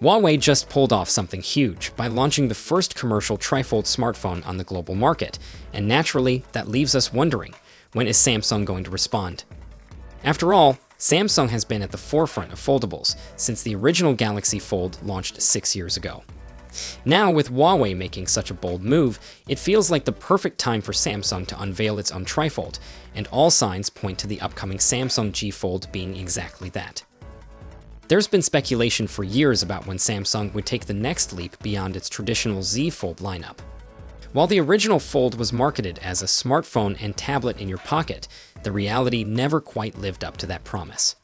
Huawei just pulled off something huge by launching the first commercial Trifold smartphone on the global market, and naturally, that leaves us wondering, when is Samsung going to respond? After all, Samsung has been at the forefront of foldables since the original Galaxy Fold launched 6 years ago. Now, with Huawei making such a bold move, it feels like the perfect time for Samsung to unveil its own Trifold, and all signs point to the upcoming Samsung G Fold being exactly that. There's been speculation for years about when Samsung would take the next leap beyond its traditional Z Fold lineup. While the original Fold was marketed as a smartphone and tablet in your pocket, the reality never quite lived up to that promise.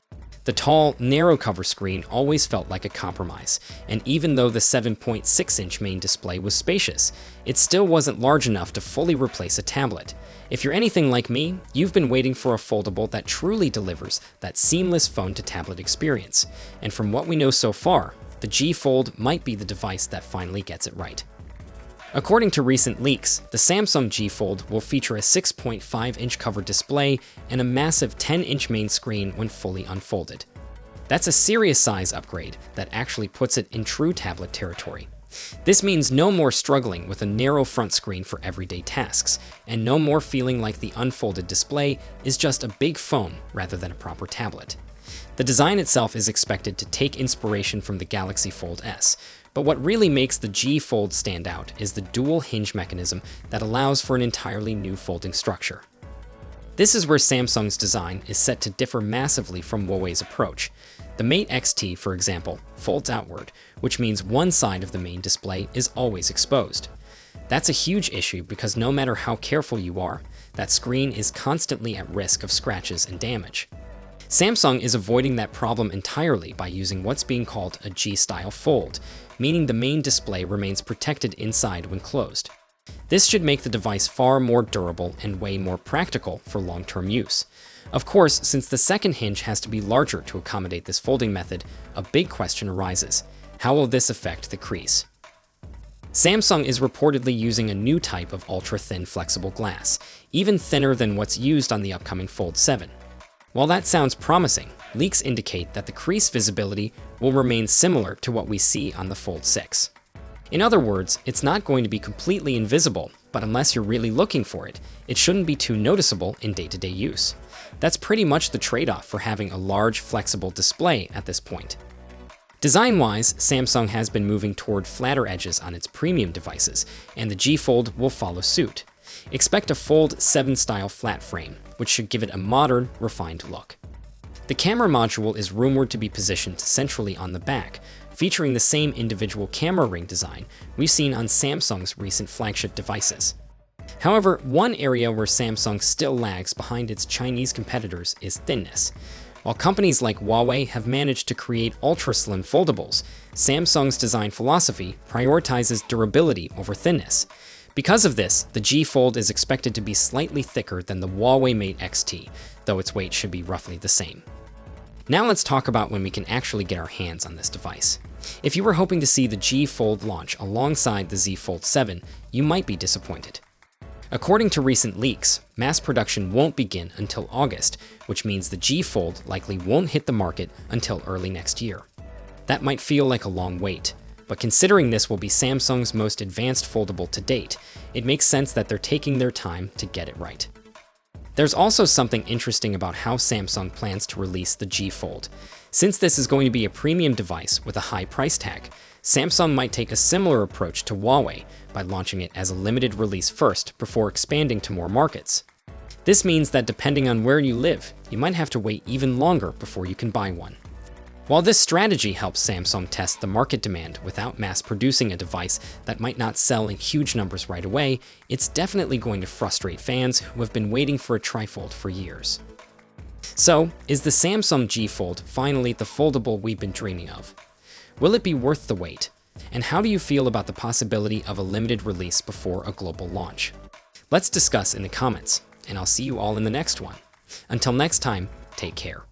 The tall, narrow cover screen always felt like a compromise, and even though the 7.6-inch main display was spacious, it still wasn't large enough to fully replace a tablet. If you're anything like me, you've been waiting for a foldable that truly delivers that seamless phone-to-tablet experience, and from what we know so far, the G Fold might be the device that finally gets it right. According to recent leaks, the Samsung G Fold will feature a 6.5-inch cover display and a massive 10-inch main screen when fully unfolded. That's a serious size upgrade that actually puts it in true tablet territory. This means no more struggling with a narrow front screen for everyday tasks, and no more feeling like the unfolded display is just a big phone rather than a proper tablet. The design itself is expected to take inspiration from the Galaxy Fold S, but what really makes the G Fold stand out is the dual-hinge mechanism that allows for an entirely new folding structure. This is where Samsung's design is set to differ massively from Huawei's approach. The Mate XT, for example, folds outward, which means one side of the main display is always exposed. That's a huge issue because no matter how careful you are, that screen is constantly at risk of scratches and damage. Samsung is avoiding that problem entirely by using what's being called a G-style fold, meaning the main display remains protected inside when closed. This should make the device far more durable and way more practical for long-term use. Of course, since the second hinge has to be larger to accommodate this folding method, a big question arises: how will this affect the crease? Samsung is reportedly using a new type of ultra-thin flexible glass, even thinner than what's used on the upcoming Fold 7. While that sounds promising, leaks indicate that the crease visibility will remain similar to what we see on the Fold 6. In other words, it's not going to be completely invisible, but unless you're really looking for it, it shouldn't be too noticeable in day-to-day use. That's pretty much the trade-off for having a large, flexible display at this point. Design-wise, Samsung has been moving toward flatter edges on its premium devices, and the G Fold will follow suit. Expect a Fold 7 style flat frame, which should give it a modern, refined look. The camera module is rumored to be positioned centrally on the back, featuring the same individual camera ring design we've seen on Samsung's recent flagship devices. However, one area where Samsung still lags behind its Chinese competitors is thinness. While companies like Huawei have managed to create ultra-slim foldables, Samsung's design philosophy prioritizes durability over thinness. Because of this, the G Fold is expected to be slightly thicker than the Huawei Mate XT, though its weight should be roughly the same. Now let's talk about when we can actually get our hands on this device. If you were hoping to see the G Fold launch alongside the Z Fold 7, you might be disappointed. According to recent leaks, mass production won't begin until August, which means the G Fold likely won't hit the market until early next year. That might feel like a long wait, but considering this will be Samsung's most advanced foldable to date, it makes sense that they're taking their time to get it right. There's also something interesting about how Samsung plans to release the G Fold. Since this is going to be a premium device with a high price tag, Samsung might take a similar approach to Huawei by launching it as a limited release first before expanding to more markets. This means that depending on where you live, you might have to wait even longer before you can buy one. While this strategy helps Samsung test the market demand without mass producing a device that might not sell in huge numbers right away, it's definitely going to frustrate fans who have been waiting for a Trifold for years. So, is the Samsung G Fold finally the foldable we've been dreaming of? Will it be worth the wait? And how do you feel about the possibility of a limited release before a global launch? Let's discuss in the comments, and I'll see you all in the next one. Until next time, take care.